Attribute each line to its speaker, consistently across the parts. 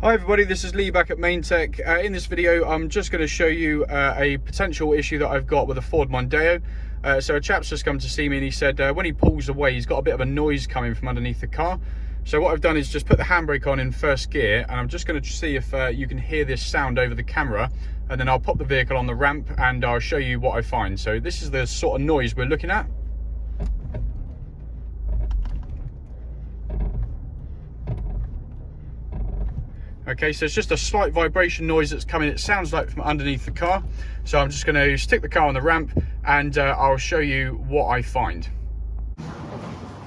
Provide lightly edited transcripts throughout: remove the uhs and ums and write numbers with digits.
Speaker 1: Hi everybody, this is Lee back at Main-Tec. In this video I'm just going to show you a potential issue that I've got with a Ford Mondeo. So a chap's just come to see me and he said when he pulls away he's got a bit of a noise coming from underneath the car. So what I've done is just put the handbrake on in first gear, and I'm just going to see if you can hear this sound over the camera, and then I'll pop the vehicle on the ramp and I'll show you what I find. So this is the sort of noise we're looking at. Okay, so it's just a slight vibration noise that's coming, it sounds like, from underneath the car. So I'm just going to stick the car on the ramp and I'll show you what I find.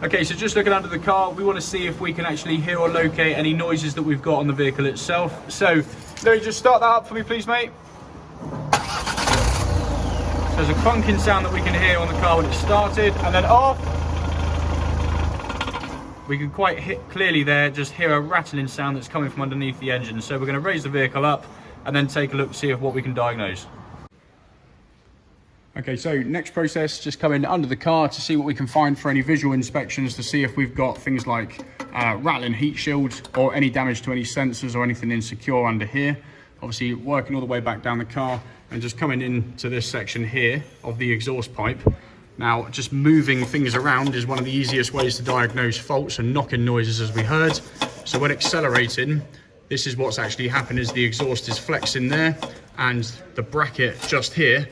Speaker 1: Okay, so just looking under the car, we want to see if we can actually hear or locate any noises that we've got on the vehicle itself. So, let me just start that up for me, please, mate. So there's a clunking sound that we can hear on the car when it's started, and then off. We can quite clearly there just hear a rattling sound that's coming from underneath the engine. So we're going to raise the vehicle up and then take a look to see what we can diagnose. Okay, so next process, just come in under the car to see what we can find for any visual inspections, to see if we've got things like rattling heat shields or any damage to any sensors or anything insecure under here. Obviously working all the way back down the car and just coming into this section here of the exhaust pipe. Now, just moving things around is one of the easiest ways to diagnose faults and knocking noises, as we heard. So when accelerating, this is what's actually happened, is the exhaust is flexing there and the bracket just here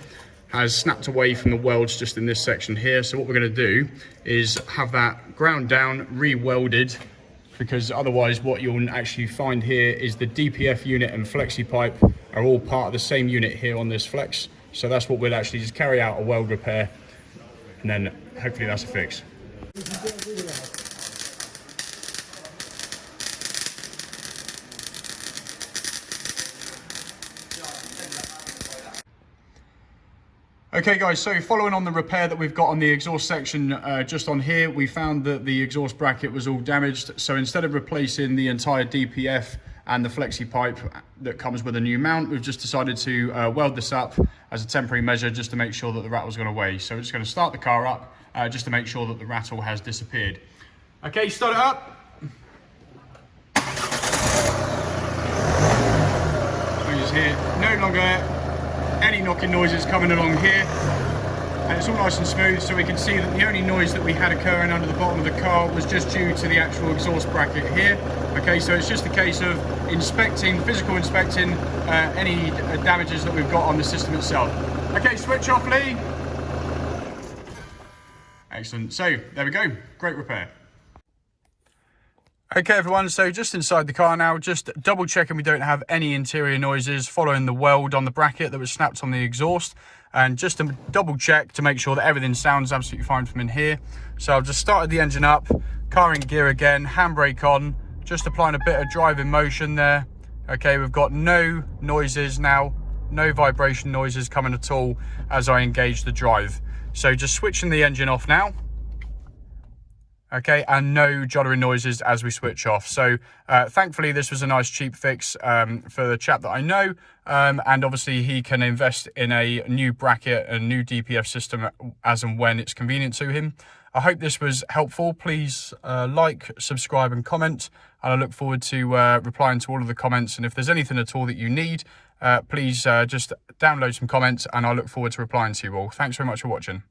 Speaker 1: has snapped away from the welds just in this section here. So what we're going to do is have that ground down, re-welded, because otherwise what you'll actually find here is the DPF unit and flexi pipe are all part of the same unit here on this flex. So that's what we'll actually just carry out a weld repair, and then hopefully that's a fix. Okay guys, so following on the repair that we've got on the exhaust section just on here, we found that the exhaust bracket was all damaged. So instead of replacing the entire DPF and the flexi pipe that comes with a new mount, we've just decided to weld this up as a temporary measure just to make sure that the rattle's gone away. So we're just going to start the car up just to make sure that the rattle has disappeared. Okay, start it up. We just hear no longer any knocking noises coming along here, and it's all nice and smooth. So we can see that the only noise that we had occurring under the bottom of the car was just due to the actual exhaust bracket here. Okay, so it's just a case of physical inspecting any damages that we've got on the system itself. Okay, switch off, Lee. Excellent, so there we go, great repair. Okay everyone, so just inside the car now, just double checking we don't have any interior noises following the weld on the bracket that was snapped on the exhaust, and just to double check to make sure that everything sounds absolutely fine from in here. So I've just started the engine up, car in gear again, handbrake on, just applying a bit of driving motion there. Okay, we've got no noises now, no vibration noises coming at all as I engage the drive. So just switching the engine off now. Okay, and no jottering noises as we switch off. So thankfully this was a nice cheap fix for the chap that I know, and obviously he can invest in a new bracket and new DPF system as and when it's convenient to him. I hope this was helpful. Please like, subscribe and comment, and I look forward to replying to all of the comments. And if there's anything at all that you need, please just download some comments and I look forward to replying to you all. Thanks very much for watching.